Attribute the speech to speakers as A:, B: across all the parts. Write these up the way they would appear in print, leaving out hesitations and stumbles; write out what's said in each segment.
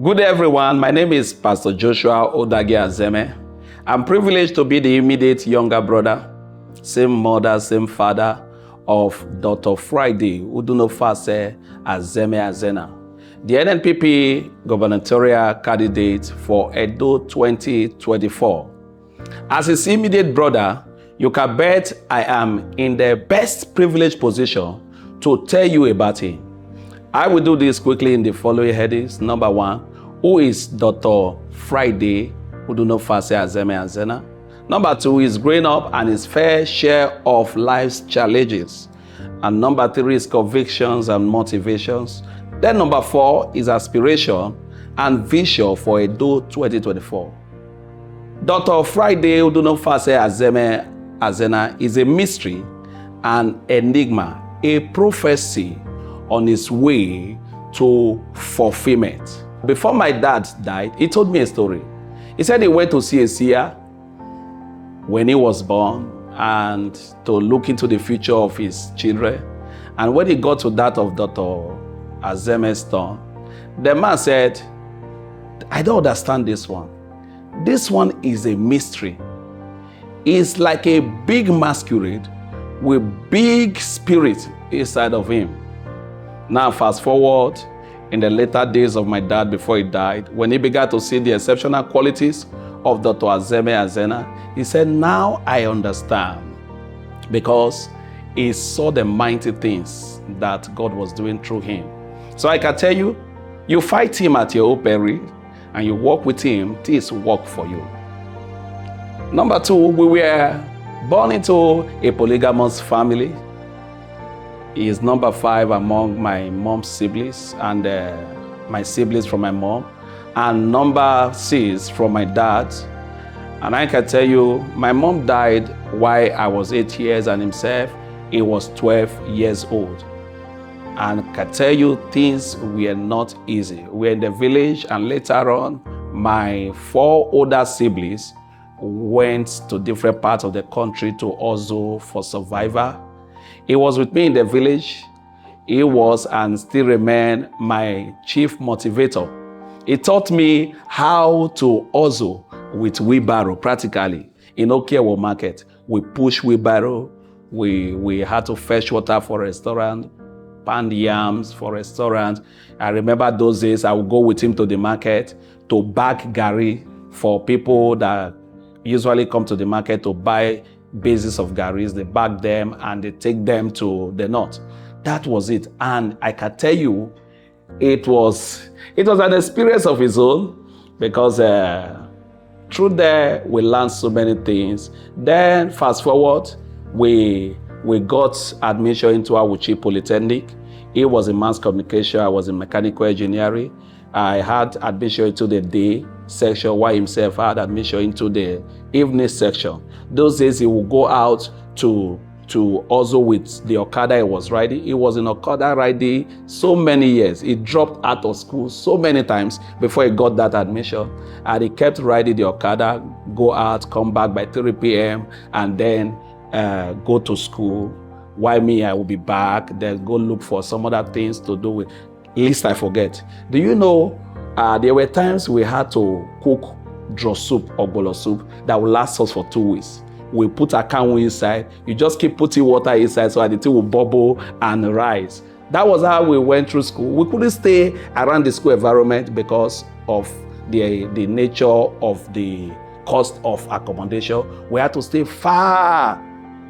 A: Good day, everyone. My name is Pastor Joshua Odagi Azeme. I'm privileged to be the immediate younger brother, same mother, same father of Dr. Friday Udunofase Azeme Azena, the NNPP gubernatorial candidate for Edo 2024. As his immediate brother, you can bet I am in the best privileged position to tell you about him. I will do this quickly in the following headings. Number one, who is Dr. Friday Udunofase Azeme Azena? Number two is growing up and his fair share of life's challenges. And number three is convictions and motivations. Then number four is aspiration and vision for Edo 2024. Dr. Friday Udunofase Azeme Azena is a mystery, an enigma, a prophecy on his way to fulfillment. Before my dad died, he told me a story. He said he went to see a seer when he was born and to look into the future of his children. And when he got to that of Dr. Azeme's turn, the man said, I don't understand this one. This one is a mystery. It's like a big masquerade with big spirit inside of him. Now fast forward in the later days of my dad before he died, when he began to see the exceptional qualities of Dr. Azeme Azena, he said, now I understand, because he saw the mighty things that God was doing through him. So I can tell you, you fight him at your own peril and you walk with him till it's work for you. Number two, we were born into a polygamous family. He is number 5 among my mom's siblings and my siblings from my mom, and number 6 from my dad. And I can tell you, my mom died while I was 8 years and himself, he was 12 years old. And I can tell you, things were not easy. We were in the village, and later on, my 4 older siblings went to different parts of the country to hustle for survival. He was with me in the village. He was and still remains my chief motivator. He taught me how to hustle with wheelbarrow practically. In Okewo market, we push wheelbarrow. We had to fetch water for a restaurant, pound yams for restaurant. I remember those days I would go with him to the market to bag garri for people that usually come to the market to buy bases of garris. They bag them and they take them to the north. That was it. And I can tell you, it was an experience of its own, because through there we learned so many things. Then fast forward, we got admission into Awuchi Polytechnic. He was in mass communication, I was in mechanical engineering. I had admission into the day section, while himself had admission into the evening section. Those days he would go out to hustle with the Okada he was riding. He was in Okada riding so many years. He dropped out of school so many times before he got that admission. And he kept riding the Okada, go out, come back by 3 p.m. and then go to school. While me, I will be back, then go look for some other things to do with. Least I forget. Do you know, there were times we had to cook draw soup or bolo soup that will last us for 2 weeks. We put a can inside. You just keep putting water inside so that the thing will bubble and rise. That was how we went through school. We couldn't stay around the school environment because of the nature of the cost of accommodation. We had to stay far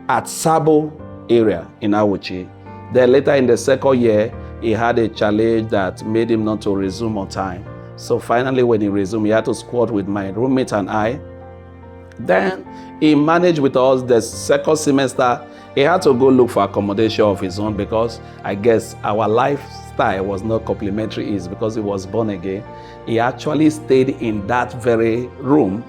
A: at Sabo area in Awuchi. Then later in the second year, he had a challenge that made him not to resume on time. So finally, when he resumed, he had to squat with my roommate and I. Then he managed with us the second semester. He had to go look for accommodation of his own, because I guess our lifestyle was not complementary. Is because he was born again. He actually stayed in that very room.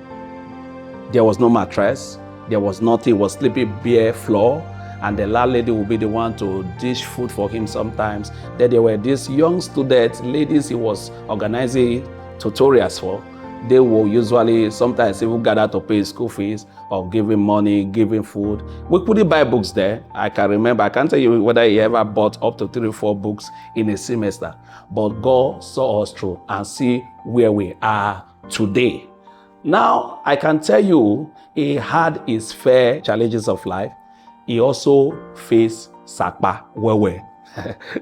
A: There was no mattress. There was nothing. He was sleeping bare floor. And the landlady would be the one to dish food for him sometimes. Then there were these young students, ladies he was organizing tutorials for. they will usually sometimes even gather to pay school fees or giving money, giving food. We couldn't buy books there. I can remember, I can't tell you whether he ever bought up to 3-4 books in a semester. But God saw us through and see where we are today. Now, I can tell you, he had his fair challenges of life. He also faced Sakpa Wewe.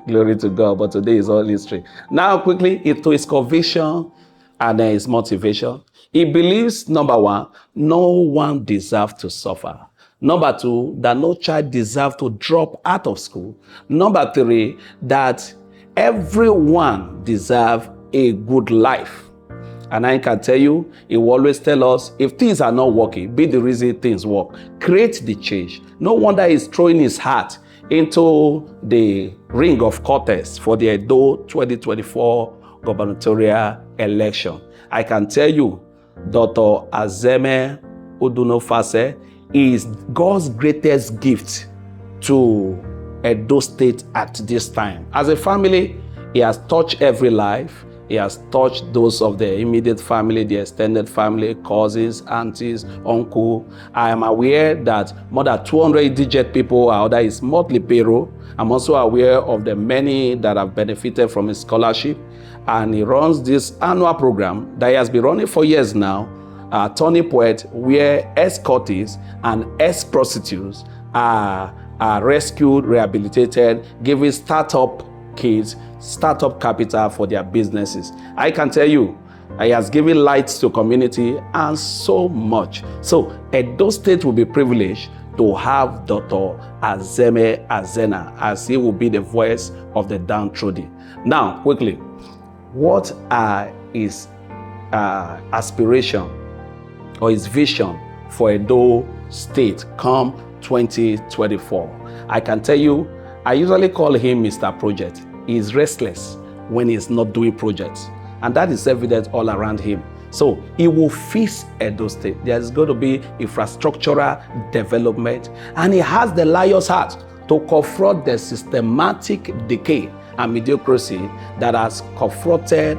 A: Glory to God, but today is all history. Now, quickly, into his conviction and his motivation. He believes, number one, no one deserves to suffer. Number two, that no child deserves to drop out of school. Number three, that everyone deserves a good life. And I can tell you, he will always tell us, if things are not working, be the reason things work. Create the change. No wonder he's throwing his heart into the ring of contest for the Edo 2024 gubernatorial election. I can tell you, Dr. Azeme Udunofase is God's greatest gift to Edo State at this time. As a family, he has touched every life. He has touched those of the immediate family, the extended family, cousins, aunties, uncle. I am aware that more than 200 indigent people are under his monthly payroll. I'm also aware of the many that have benefited from his scholarship. And he runs this annual program that he has been running for years now, Turning Point, where ex-cultists and ex-prostitutes are rescued, rehabilitated, giving startup kids startup capital for their businesses. I can tell you, he has given light to community and so much. So Edo State will be privileged to have Dr. Azeme Azena, as he will be the voice of the downtrodden. Now, quickly, what are his aspiration or his vision for Edo State come 2024? I can tell you, I usually call him Mr. Project. He is restless when he's not doing projects. And that is evident all around him. So he will fix Edo State. There's going to be infrastructural development. And he has the lion's heart to confront the systematic decay and mediocrity that has confronted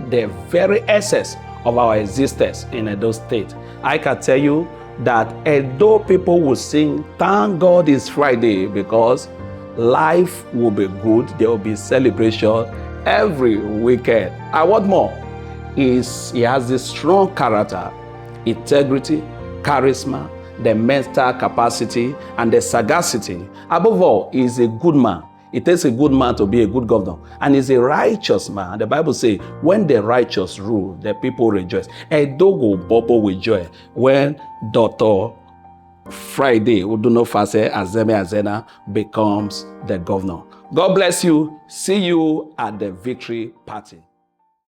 A: the very essence of our existence in Edo State. I can tell you that Edo people will sing, "Thank God it's Friday," because life will be good. There will be celebration every weekend. And what more is he has this strong character, integrity, charisma, the mental capacity, and the sagacity. Above all, he is a good man. It takes a good man to be a good governor. And he's a righteous man. The Bible says, when the righteous rule, the people rejoice. Edo go bubble with joy when Dr. Friday Udunofase Azeme Azena becomes the governor. God bless you. See you at the victory party.